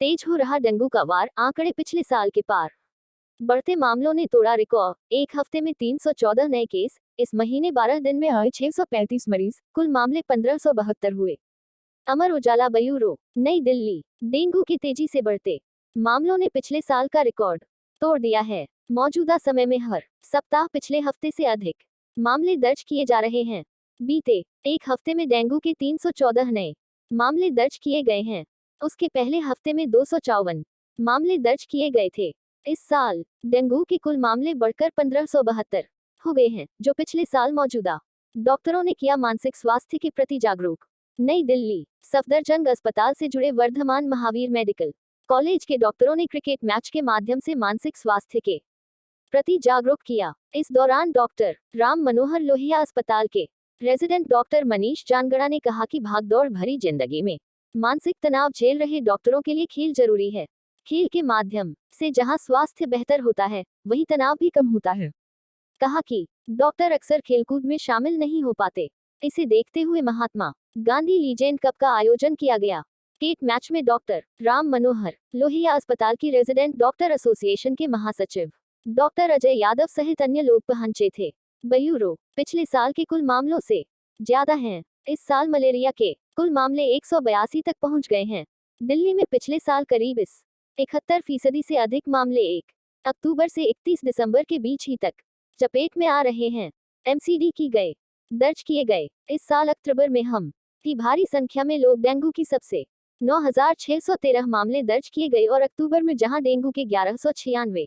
तेज हो रहा डेंगू का वार, आंकड़े पिछले साल के पार। बढ़ते मामलों ने तोड़ा रिकॉर्ड, एक हफ्ते में 314 नए केस। इस महीने 12 दिन में आए 635 मरीज, कुल मामले 1572 हुए। अमर उजाला ब्यूरो, नई दिल्ली। डेंगू की तेजी से बढ़ते मामलों ने पिछले साल का रिकॉर्ड तोड़ दिया है। मौजूदा समय में हर सप्ताह पिछले हफ्ते से अधिक मामले दर्ज किए जा रहे हैं। बीते एक हफ्ते में डेंगू के 314 नए मामले दर्ज किए गए हैं। उसके पहले हफ्ते में 254 मामले दर्ज किए गए थे। इस साल डेंगू के कुल मामले बढ़कर 1572 हो गए हैं, जो पिछले साल मौजूदा डॉक्टरों ने किया मानसिक स्वास्थ्य के प्रति जागरूक। नई दिल्ली, सफदरजंग अस्पताल से जुड़े वर्धमान महावीर मेडिकल कॉलेज के डॉक्टरों ने क्रिकेट मैच के माध्यम से मानसिक स्वास्थ्य के प्रति जागरूक किया। इस दौरान डॉक्टर राम मनोहर लोहिया, अस्पताल के रेजिडेंट डॉक्टर मनीष जानगड़ा ने कहा कि भागदौड़ भरी जिंदगी में मानसिक तनाव झेल रहे डॉक्टरों के लिए खेल जरूरी है। खेल के माध्यम से जहां स्वास्थ्य बेहतर होता है, वहीं तनाव भी कम होता है। कहा कि डॉक्टर अक्सर खेलकूद में शामिल नहीं हो पाते। इसे देखते हुए महात्मा गांधी लीजेंड कप का आयोजन किया गया। क्रिकेट मैच में डॉक्टर राम मनोहर लोहिया, अस्पताल की रेजिडेंट डॉक्टर एसोसिएशन के महासचिव डॉक्टर अजय यादव सहित अन्य लोग पहुंचे थे। ब्यूरो, पिछले साल के कुल मामलों से ज्यादा हैं। इस साल मलेरिया के कुल मामले 182 तक पहुंच गए हैं। दिल्ली में पिछले साल करीब 71% से अधिक मामले 1 अक्टूबर से 31 दिसंबर के बीच ही तक चपेट में आ रहे हैं। एमसीडी की गए दर्ज किए गए। इस साल अक्टूबर में हम की भारी संख्या में लोग डेंगू की सबसे 9613 मामले दर्ज किए गए और अक्टूबर में जहां डेंगू के 1196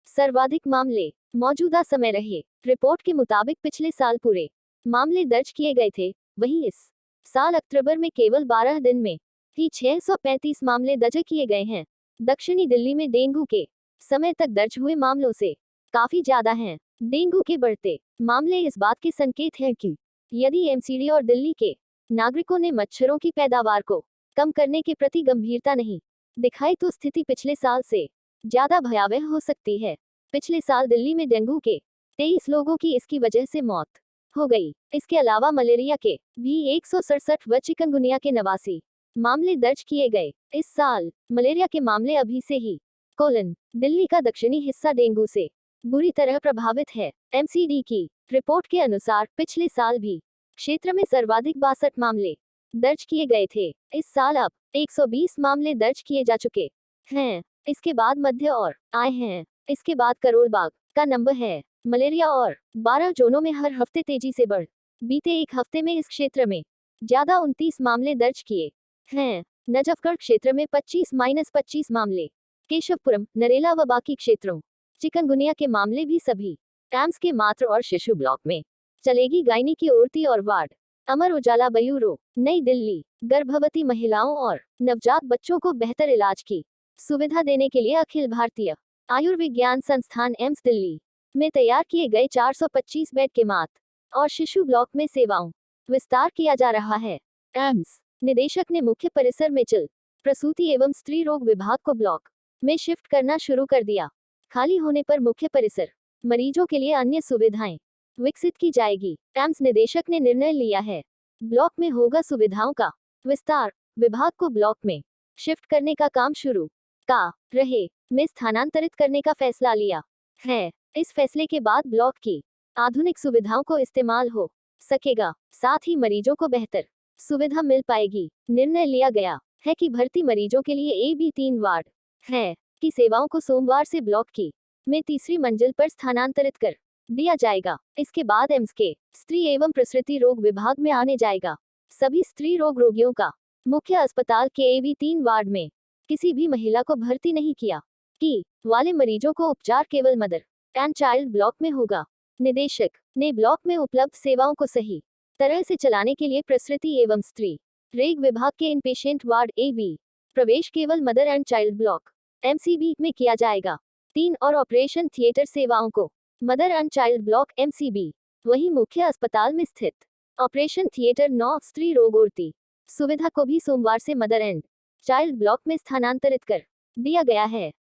सर्वाधिक मामले मौजूदा समय रहे। रिपोर्ट के मुताबिक पिछले साल पूरे मामले दर्ज किए गए थे, वहीं इस साल अक्टूबर में केवल 12 दिन में ही 635 मामले दर्ज किए गए हैं। दक्षिणी दिल्ली में डेंगू के समय तक दर्ज हुए मामलों से काफी ज्यादा हैं। डेंगू के बढ़ते मामले इस बात के संकेत हैं कि यदि एमसीडी और दिल्ली के नागरिकों ने मच्छरों की पैदावार को कम करने के प्रति गंभीरता नहीं दिखाई, तो स्थिति पिछले साल से ज्यादा भयावह हो सकती है। पिछले साल दिल्ली में डेंगू के 23 लोगों की इसकी वजह से मौत हो गई। इसके अलावा मलेरिया के भी 167 व चिकनगुनिया के 89 मामले दर्ज किए गए। इस साल मलेरिया के मामले अभी से ही दिल्ली का दक्षिणी हिस्सा डेंगू से बुरी तरह प्रभावित है। एमसीडी की रिपोर्ट के अनुसार पिछले साल भी क्षेत्र में सर्वाधिक 62 मामले दर्ज किए गए थे। इस साल अब 120 मामले दर्ज किए जा चुके हैं। इसके बाद मध्य और आए हैं। इसके बाद करोलबाग का नंबर है। मलेरिया और 12 जोनों में हर हफ्ते तेजी से बढ़ बीते एक हफ्ते में इस क्षेत्र में ज्यादा 29 मामले दर्ज किए हैं। नजफगढ़ क्षेत्र में 25-25 मामले, केशवपुरम, नरेला व बाकी क्षेत्रों चिकनगुनिया के मामले भी सभी एम्स के मातृ और शिशु ब्लॉक में चलेगी गायनी की ओरती और वार्ड। अमर उजाला ब्यूरो, नई दिल्ली। गर्भवती महिलाओं और नवजात बच्चों को बेहतर इलाज की सुविधा देने के लिए अखिल भारतीय आयुर्विज्ञान संस्थान एम्स दिल्ली में तैयार किए गए 425 बेड के मातृ और शिशु ब्लॉक में सेवाओं विस्तार किया जा रहा है। एम्स निदेशक ने मुख्य परिसर में चल प्रसूति एवं स्त्री रोग विभाग को ब्लॉक में शिफ्ट करना शुरू कर दिया। खाली होने पर मुख्य परिसर मरीजों के लिए अन्य सुविधाएं विकसित की जाएगी। एम्स निदेशक ने निर्णय लिया है, ब्लॉक में होगा सुविधाओं का विस्तार। विभाग को ब्लॉक में शिफ्ट करने का काम शुरू का रहे में स्थानांतरित करने का फैसला लिया है। इस फैसले के बाद ब्लॉक की आधुनिक सुविधाओं को इस्तेमाल हो सकेगा, साथ ही मरीजों को बेहतर सुविधा मिल पाएगी। निर्णय लिया गया है कि भर्ती मरीजों के लिए AB3 वार्ड है की सेवाओं को सोमवार से ब्लॉक की में तीसरी मंजिल पर स्थानांतरित कर दिया जाएगा। इसके बाद एम्स के स्त्री एवं प्रसूति रोग विभाग में आने जाएगा। सभी स्त्री रोग रोगियों का मुख्य अस्पताल के AB3 वार्ड में किसी भी महिला को भर्ती नहीं किया कि वाले मरीजों को उपचार केवल मदर एंड चाइल्ड ब्लॉक में होगा। निदेशक ने ब्लॉक में उपलब्ध सेवाओं को सही तरह से चलाने के लिए प्रसूति एवं स्त्री रेग विभाग के इनपेशेंट वार्ड AB प्रवेश केवल mother and child block MCB में किया जाएगा। 3 और ऑपरेशन थिएटर सेवाओं को mother and child block MCB, वहीं मुख्य अस्पताल में स्थित ऑपरेशन थिएटर 9 स्त्री रोग ओरती सुविधा को भी सोमवार से मदर एंड चाइल्ड ब्लॉक में स्थानांतरित कर दिया गया है।